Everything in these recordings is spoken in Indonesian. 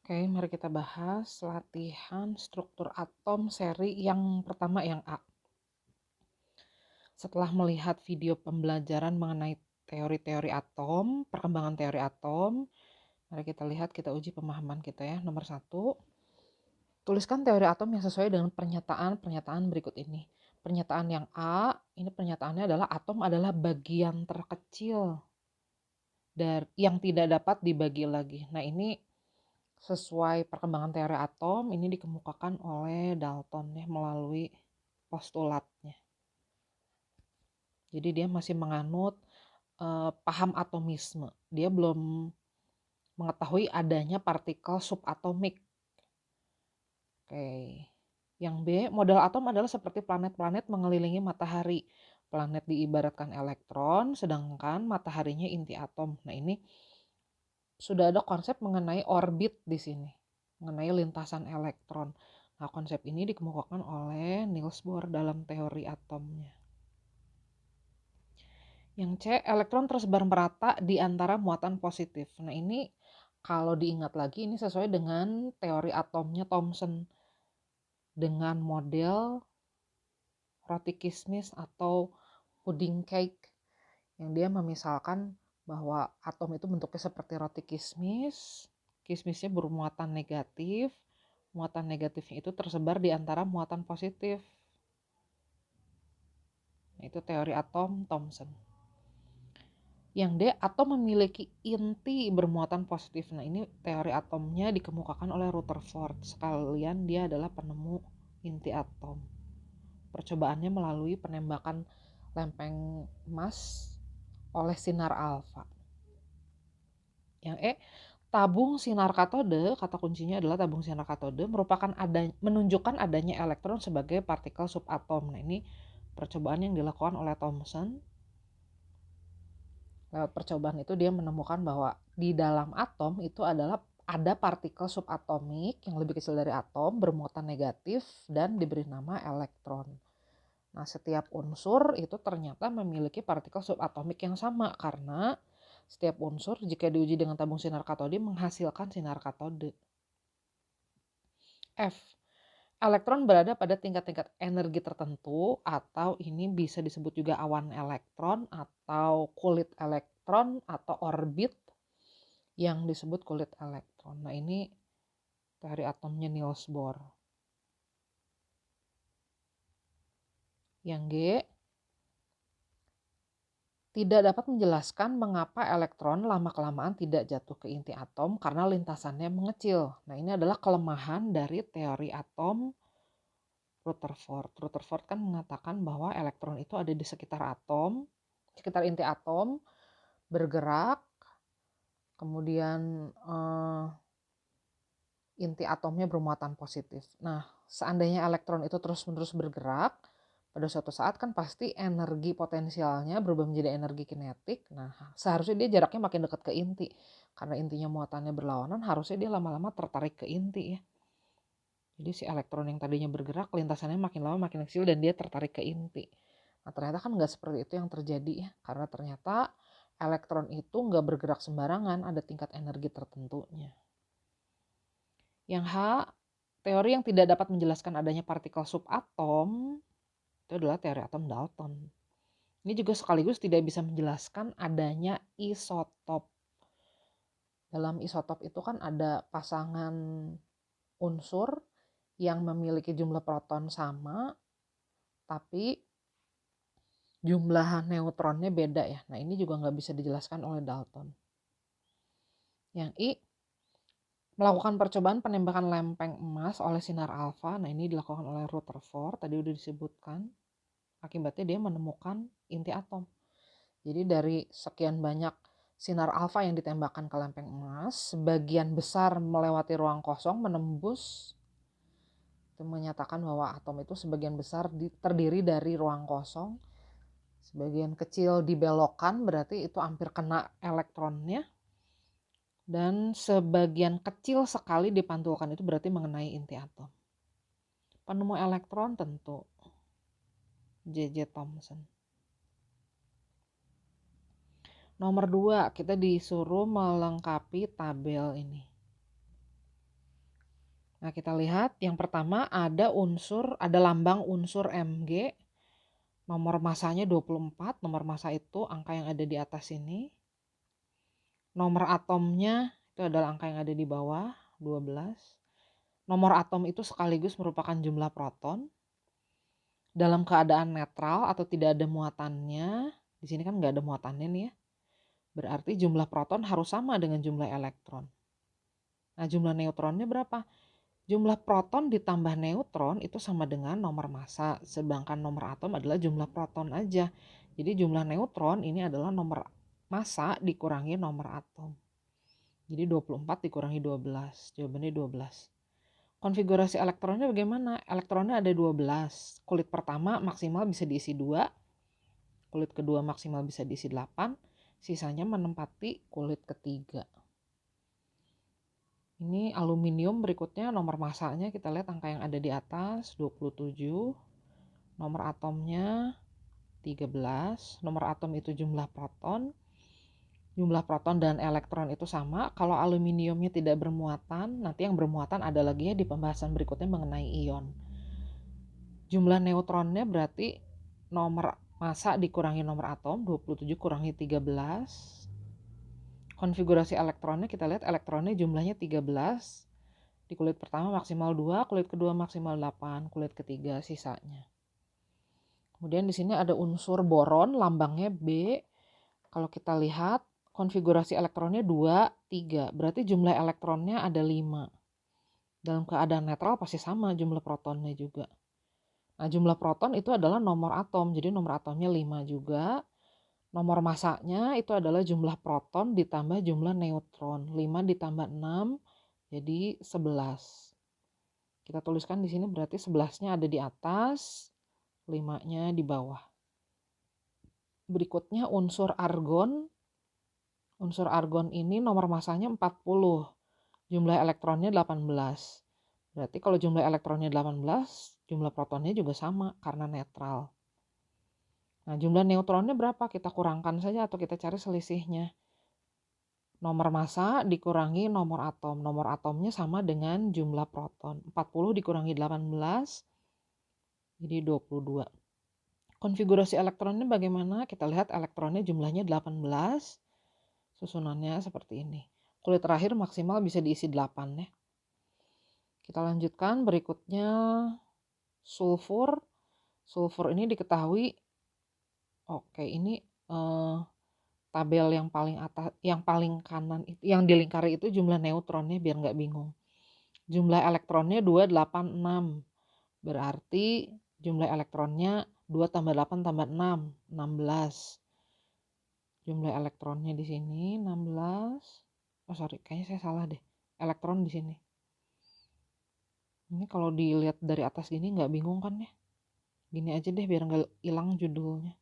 Oke, mari kita bahas latihan struktur atom seri yang pertama yang A. Setelah melihat video pembelajaran mengenai teori-teori atom, perkembangan teori atom, mari kita lihat, kita uji pemahaman kita ya. Nomor 1, tuliskan teori atom yang sesuai dengan pernyataan berikut ini. Pernyataan yang A, ini pernyataannya adalah atom adalah bagian terkecil dari yang tidak dapat dibagi lagi. Nah, ini sesuai perkembangan teori atom, ini dikemukakan oleh Dalton ya melalui postulatnya. Jadi dia masih menganut paham atomisme. Dia belum mengetahui adanya partikel subatomik. Oke. Yang B, model atom adalah seperti planet-planet mengelilingi matahari. Planet diibaratkan elektron, sedangkan mataharinya inti atom. Nah, ini sudah ada konsep mengenai orbit di sini, mengenai lintasan elektron. Nah, konsep ini dikemukakan oleh Niels Bohr dalam teori atomnya. Yang C, elektron tersebar merata di antara muatan positif. Nah, ini kalau diingat lagi, ini sesuai dengan teori atomnya Thomson dengan model roti kismis atau pudding cake, yang dia memisalkan bahwa atom itu bentuknya seperti roti kismis, kismisnya bermuatan negatif, muatan negatifnya itu tersebar di antara muatan positif. Nah, itu teori atom Thomson. Yang D, atom memiliki inti bermuatan positif. Nah, ini teori atomnya dikemukakan oleh Rutherford. Sekalian dia adalah penemu inti atom. Percobaannya melalui penembakan lempeng emas oleh sinar alfa. Yang E, tabung sinar katode, kata kuncinya adalah tabung sinar katode, menunjukkan adanya elektron sebagai partikel subatom. Nah, ini percobaan yang dilakukan oleh Thomson. Lewat percobaan itu dia menemukan bahwa di dalam atom itu ada partikel subatomik yang lebih kecil dari atom, bermuatan negatif dan diberi nama elektron. Nah, setiap unsur itu ternyata memiliki partikel subatomik yang sama karena setiap unsur jika diuji dengan tabung sinar katode menghasilkan sinar katode. F, elektron berada pada tingkat-tingkat energi tertentu atau ini bisa disebut juga awan elektron atau kulit elektron atau orbit yang disebut kulit elektron. Nah, ini teori atomnya Niels Bohr. Yang G, tidak dapat menjelaskan mengapa elektron lama-kelamaan tidak jatuh ke inti atom karena lintasannya mengecil. Nah, ini adalah kelemahan dari teori atom Rutherford. Rutherford kan mengatakan bahwa elektron itu ada di sekitar atom, sekitar inti atom, bergerak, kemudian inti atomnya bermuatan positif. Nah, seandainya elektron itu terus-menerus bergerak, pada suatu saat kan pasti energi potensialnya berubah menjadi energi kinetik. Nah, seharusnya dia jaraknya makin dekat ke inti. Karena intinya muatannya berlawanan, harusnya dia lama-lama tertarik ke inti ya. Jadi si elektron yang tadinya bergerak, lintasannya makin lama makin kecil dan dia tertarik ke inti. Nah, ternyata kan nggak seperti itu yang terjadi ya. Karena ternyata elektron itu nggak bergerak sembarangan, ada tingkat energi tertentunya. Yang H, teori yang tidak dapat menjelaskan adanya partikel subatom itu adalah teori atom Dalton. Ini juga sekaligus tidak bisa menjelaskan adanya isotop. Dalam isotop itu kan ada pasangan unsur yang memiliki jumlah proton sama, tapi jumlah neutronnya beda ya. Nah, ini juga nggak bisa dijelaskan oleh Dalton. Yang I, melakukan percobaan penembakan lempeng emas oleh sinar alfa. Nah, ini dilakukan oleh Rutherford, tadi udah disebutkan. Akibatnya dia menemukan inti atom. Jadi dari sekian banyak sinar alfa yang ditembakkan ke lempeng emas, sebagian besar melewati ruang kosong menembus. Itu menyatakan bahwa atom itu sebagian besar terdiri dari ruang kosong. Sebagian kecil dibelokkan, berarti itu hampir kena elektronnya. Dan sebagian kecil sekali dipantulkan, itu berarti mengenai inti atom. Penemu elektron tentu J.J. Thomson. Nomor 2, kita disuruh melengkapi tabel ini. Nah, kita lihat yang pertama ada lambang unsur Mg, nomor masanya 24, nomor massa itu angka yang ada di atas ini. Nomor atomnya itu adalah angka yang ada di bawah, 12. Nomor atom itu sekaligus merupakan jumlah proton. Dalam keadaan netral atau tidak ada muatannya, di sini kan nggak ada muatannya nih ya, berarti jumlah proton harus sama dengan jumlah elektron. Nah, jumlah neutronnya berapa? Jumlah proton ditambah neutron itu sama dengan nomor massa, sedangkan nomor atom adalah jumlah proton aja. Jadi jumlah neutron ini adalah nomor massa dikurangi nomor atom. Jadi 24 dikurangi 12, jawabannya 12. Konfigurasi elektronnya bagaimana? Elektronnya ada 12. Kulit pertama maksimal bisa diisi 2, kulit kedua maksimal bisa diisi 8, sisanya menempati kulit ketiga. Ini aluminium berikutnya, nomor massanya kita lihat angka yang ada di atas 27, nomor atomnya 13, nomor atom itu jumlah proton. Jumlah proton dan elektron itu sama. Kalau aluminiumnya tidak bermuatan, nanti yang bermuatan ada lagi ya di pembahasan berikutnya mengenai ion. Jumlah neutronnya berarti nomor massa dikurangi nomor atom, 27 kurangi 13. Konfigurasi elektronnya kita lihat elektronnya jumlahnya 13. Di kulit pertama maksimal 2, kulit kedua maksimal 8, kulit ketiga sisanya. Kemudian di sini ada unsur boron, lambangnya B. Kalau kita lihat konfigurasi elektronnya 2, 3. Berarti jumlah elektronnya ada 5. Dalam keadaan netral pasti sama jumlah protonnya juga. Nah, jumlah proton itu adalah nomor atom. Jadi nomor atomnya 5 juga. Nomor massanya itu adalah jumlah proton ditambah jumlah neutron. 5 ditambah 6 jadi 11. Kita tuliskan di sini berarti 11-nya ada di atas, 5-nya di bawah. Berikutnya unsur argon. Unsur argon ini nomor massanya 40, jumlah elektronnya 18. Berarti kalau jumlah elektronnya 18, jumlah protonnya juga sama karena netral. Nah, jumlah neutronnya berapa? Kita kurangkan saja atau kita cari selisihnya. Nomor massa dikurangi nomor atom. Nomor atomnya sama dengan jumlah proton. 40 dikurangi 18, jadi 22. Konfigurasi elektronnya bagaimana? Kita lihat elektronnya jumlahnya 18. Susunannya seperti ini. Kulit terakhir maksimal bisa diisi 8 ya. Kita lanjutkan berikutnya sulfur. Sulfur ini diketahui, oke ini tabel yang paling atas, yang paling kanan itu, yang dilingkari itu jumlah neutronnya biar nggak bingung. Jumlah elektronnya 2, 8, 6. Berarti jumlah elektronnya 2 tambah 8 tambah 6, 16. Jumlah elektronnya di sini 16. Oh sorry, kayaknya saya salah deh. Elektron di sini. Ini kalau dilihat dari atas gini nggak bingung kan ya? Gini aja deh biar nggak hilang judulnya.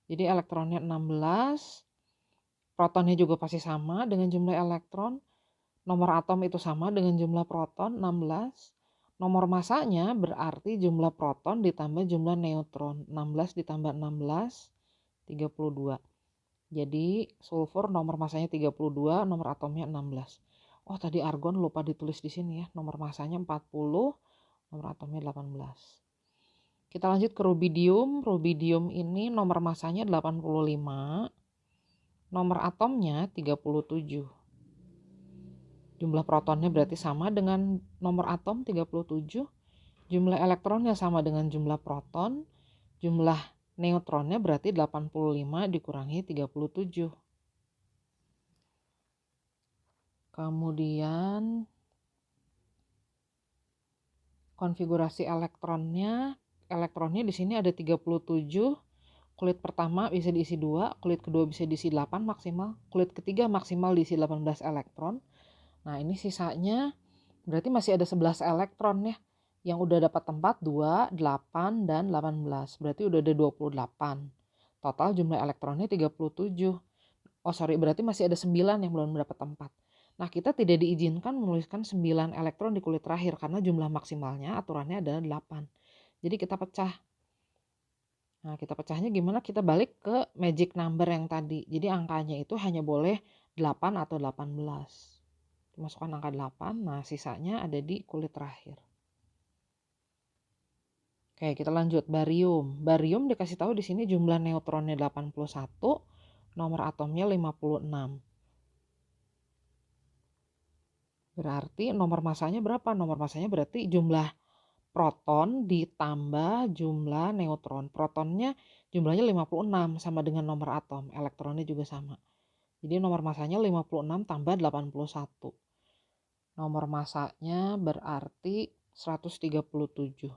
Jadi elektronnya 16. Protonnya juga pasti sama dengan jumlah elektron. Nomor atom itu sama dengan jumlah proton 16. Nomor massanya berarti jumlah proton ditambah jumlah neutron. 16 ditambah 16, 32. Jadi sulfur nomor massanya 32, nomor atomnya 16. Oh, tadi argon lupa ditulis di sini ya. Nomor massanya 40, nomor atomnya 18. Kita lanjut ke rubidium. Rubidium ini nomor massanya 85, nomor atomnya 37. Jumlah protonnya berarti sama dengan nomor atom 37. Jumlah elektronnya sama dengan jumlah proton. Jumlah neutronnya berarti 85 dikurangi 37. Kemudian konfigurasi elektronnya di sini ada 37. Kulit pertama bisa diisi 2, kulit kedua bisa diisi 8 maksimal, kulit ketiga maksimal diisi 18 elektron. Nah, ini sisanya berarti masih ada 11 elektron ya. Yang udah dapat tempat 2, 8, dan 18. Berarti udah ada 28. Total jumlah elektronnya 37. Oh sorry, berarti masih ada 9 yang belum dapat tempat. Nah, kita tidak diizinkan menuliskan 9 elektron di kulit terakhir karena jumlah maksimalnya aturannya adalah 8. Jadi kita pecah. Nah, kita pecahnya gimana? Kita balik ke magic number yang tadi. Jadi angkanya itu hanya boleh 8 atau 18. Masukkan angka 8, nah sisanya ada di kulit terakhir. Oke, kita lanjut. Barium. Barium dikasih tahu di sini jumlah neutronnya 81, nomor atomnya 56. Berarti nomor masanya berapa? Nomor masanya berarti jumlah proton ditambah jumlah neutron. Protonnya jumlahnya 56 sama dengan nomor atom. Elektronnya juga sama. Jadi nomor masanya 56 tambah 81. Nomor masanya berarti 137.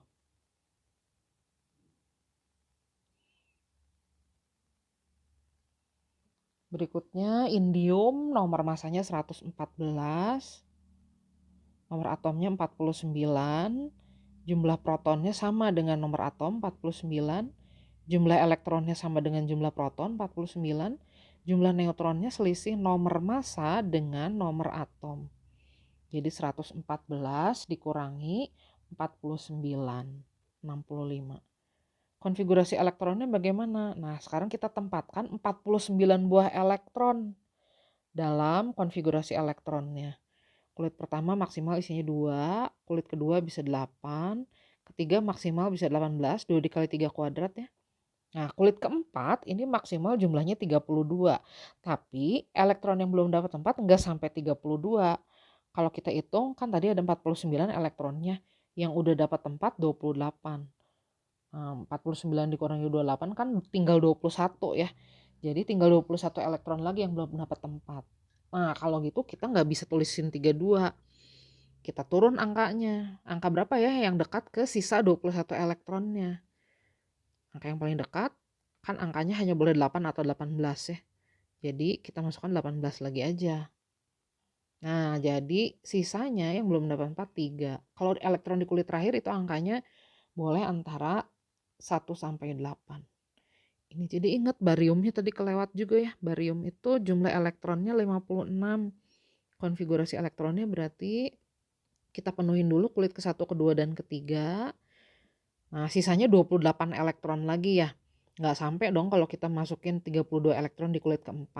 Berikutnya indium, nomor masanya 114. Nomor atomnya 49. Jumlah protonnya sama dengan nomor atom 49. Jumlah elektronnya sama dengan jumlah proton 49. Jumlah neutronnya selisih nomor massa dengan nomor atom. Jadi 114 dikurangi 49, 65. Konfigurasi elektronnya bagaimana? Nah, sekarang kita tempatkan 49 buah elektron dalam konfigurasi elektronnya. Kulit pertama maksimal isinya 2, kulit kedua bisa 8, ketiga maksimal bisa 18, 2 dikali 3 kuadrat ya. Nah, kulit keempat ini maksimal jumlahnya 32. Tapi elektron yang belum dapat tempat enggak sampai 32. Kalau kita hitung kan tadi ada 49 elektronnya, yang udah dapat tempat 28. Nah, 49 dikurangi 28 kan tinggal 21 ya. Jadi tinggal 21 elektron lagi yang belum dapat tempat. Nah, kalau gitu kita nggak bisa tulisin 32. Kita turun angkanya. Angka berapa ya yang dekat ke sisa 21 elektronnya? Angka yang paling dekat kan angkanya hanya boleh 8 atau 18 ya. Jadi kita masukkan 18 lagi aja. Nah, jadi sisanya yang belum dapat 4, 3. Kalau elektron di kulit terakhir itu angkanya boleh antara 1 sampai 8. Ini jadi ingat bariumnya tadi kelewat juga ya. Barium itu jumlah elektronnya 56. Konfigurasi elektronnya berarti kita penuhin dulu kulit ke-1, ke-2, dan ke-3. Nah, sisanya 28 elektron lagi ya. Nggak sampai dong kalau kita masukin 32 elektron di kulit ke-4.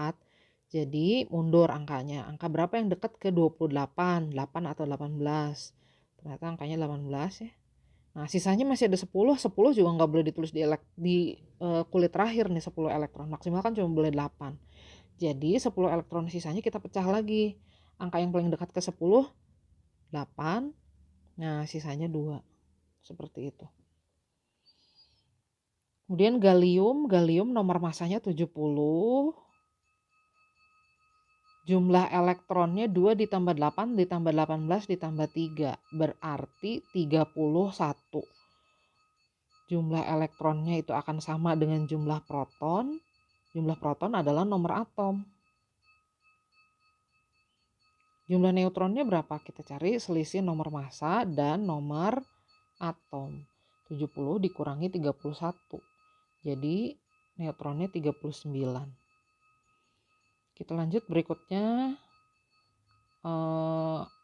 Jadi mundur angkanya. Angka berapa yang dekat ke 28? 8 atau 18? Ternyata angkanya 18 ya. Nah, sisanya masih ada 10. 10 juga nggak boleh ditulis di kulit terakhir nih 10 elektron. Maksimal kan cuma boleh 8. Jadi 10 elektron sisanya kita pecah lagi. Angka yang paling dekat ke 10, 8. Nah, sisanya 2. Seperti itu. Kemudian gallium nomor massanya 70. Jumlah elektronnya 2 ditambah 8 ditambah 18 ditambah 3. Berarti 31. Jumlah elektronnya itu akan sama dengan jumlah proton. Jumlah proton adalah nomor atom. Jumlah neutronnya berapa? Kita cari selisih nomor massa dan nomor atom. 70 dikurangi 31. Jadi neutronnya 39. Kita lanjut berikutnya.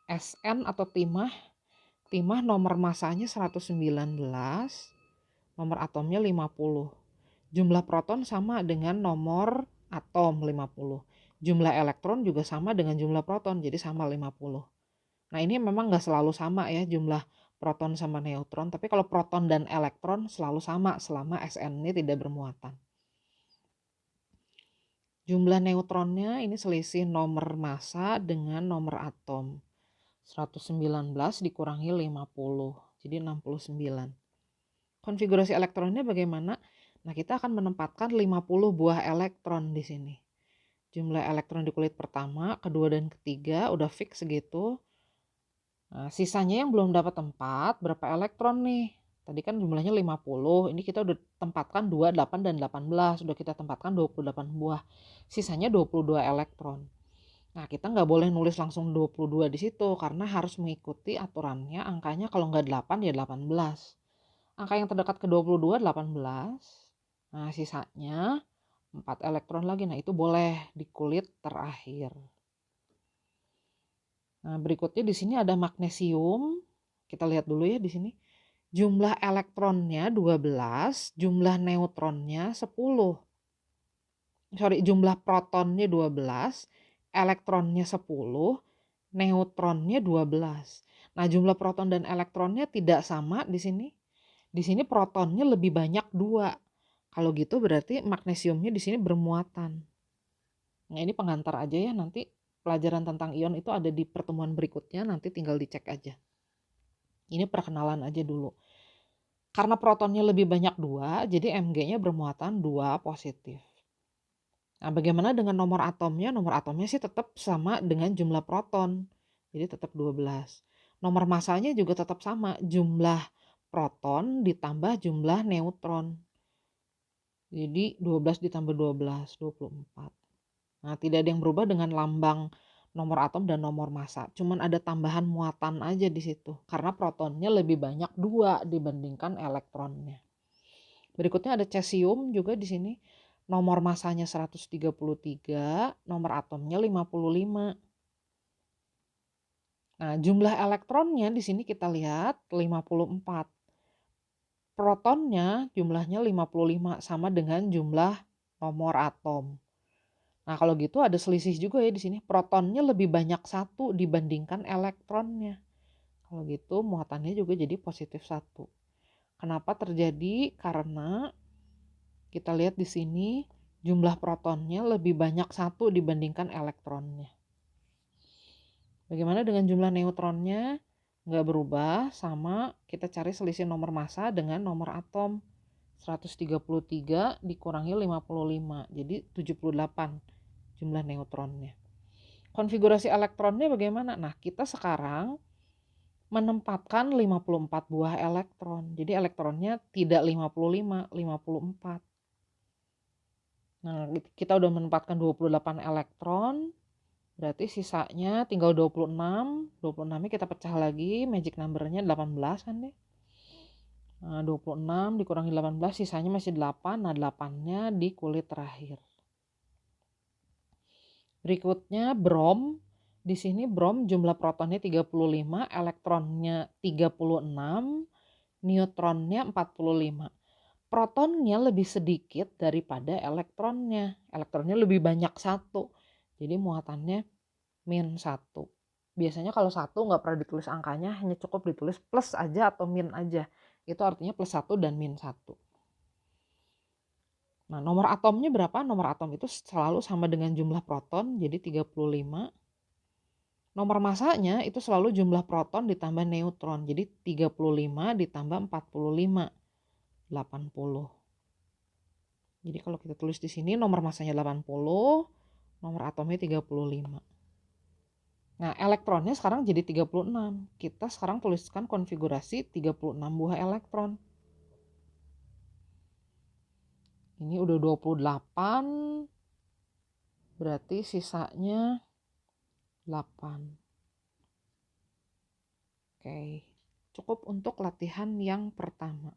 Sn atau timah. Timah nomor massanya 119. Nomor atomnya 50. Jumlah proton sama dengan nomor atom 50. Jumlah elektron juga sama dengan jumlah proton, jadi sama 50. Nah, ini memang nggak selalu sama ya jumlah proton sama neutron, tapi kalau proton dan elektron selalu sama selama Sn ini tidak bermuatan. Jumlah neutronnya ini selisih nomor massa dengan nomor atom. 119 dikurangi 50, jadi 69. Konfigurasi elektronnya bagaimana? Nah, kita akan menempatkan 50 buah elektron di sini. Jumlah elektron di kulit pertama, kedua, dan ketiga udah fix segitu. Nah, sisanya yang belum dapat tempat, berapa elektron nih? Tadi kan jumlahnya 50, ini kita udah tempatkan 2, 8, dan 18. Udah kita tempatkan 28 buah. Sisanya 22 elektron. Nah, kita nggak boleh nulis langsung 22 di situ, karena harus mengikuti aturannya angkanya kalau nggak 8 ya 18. Angka yang terdekat ke 22, 18. Nah, sisanya 4 elektron lagi. Nah, itu boleh di kulit terakhir. Nah, berikutnya di sini ada magnesium. Kita lihat dulu ya di sini. Jumlah elektronnya 12, jumlah neutronnya 10. Jumlah protonnya 12, elektronnya 10, neutronnya 12. Nah, jumlah proton dan elektronnya tidak sama di sini. Di sini protonnya lebih banyak 2. Kalau gitu berarti magnesiumnya di sini bermuatan. Nah, ini pengantar aja ya, nanti pelajaran tentang ion itu ada di pertemuan berikutnya, nanti tinggal dicek aja. Ini perkenalan aja dulu. Karena protonnya lebih banyak 2, jadi Mg-nya bermuatan 2 positif. Nah, bagaimana dengan nomor atomnya? Nomor atomnya sih tetap sama dengan jumlah proton. Jadi tetap 12. Nomor masanya juga tetap sama, jumlah proton ditambah jumlah neutron. Jadi 12 ditambah 12, 24. Nah, tidak ada yang berubah dengan lambang nomor atom dan nomor massa. Cuman ada tambahan muatan aja di situ. Karena protonnya lebih banyak 2 dibandingkan elektronnya. Berikutnya ada cesium juga di sini. Nomor massanya 133, nomor atomnya 55. Nah, jumlah elektronnya di sini kita lihat 54. Protonnya jumlahnya 55 sama dengan jumlah nomor atom. Nah, kalau gitu ada selisih juga ya di sini. Protonnya lebih banyak 1 dibandingkan elektronnya. Kalau gitu muatannya juga jadi positif 1. Kenapa terjadi? Karena kita lihat di sini jumlah protonnya lebih banyak 1 dibandingkan elektronnya. Bagaimana dengan jumlah neutronnya? Nggak berubah, sama kita cari selisih nomor massa dengan nomor atom. 133 dikurangi 55, jadi 78 jumlah neutronnya. Konfigurasi elektronnya bagaimana? Nah, kita sekarang menempatkan 54 buah elektron. Jadi elektronnya tidak 55, 54. Nah, kita udah menempatkan 28 elektron. Berarti sisanya tinggal 26. 26-nya kita pecah lagi, magic number-nya 18 kan deh. Nah, 26 dikurangi 18 sisanya masih 8. Nah, 8-nya di kulit terakhir. Berikutnya brom. Di sini brom jumlah protonnya 35, elektronnya 36, neutronnya 45. Protonnya lebih sedikit daripada elektronnya. Elektronnya lebih banyak 1. Jadi muatannya -1. Biasanya kalau 1 nggak pernah ditulis angkanya, hanya cukup ditulis plus aja atau min aja. Itu artinya +1 dan -1. Nah, nomor atomnya berapa? Nomor atom itu selalu sama dengan jumlah proton, jadi 35. Nomor massanya itu selalu jumlah proton ditambah neutron, jadi 35 ditambah 45, 80. Jadi kalau kita tulis di sini nomor massanya 80, nomor atomnya 35. Nah, elektronnya sekarang jadi 36. Kita sekarang tuliskan konfigurasi 36 buah elektron. Ini udah 28, berarti sisanya 8. Oke, cukup untuk latihan yang pertama.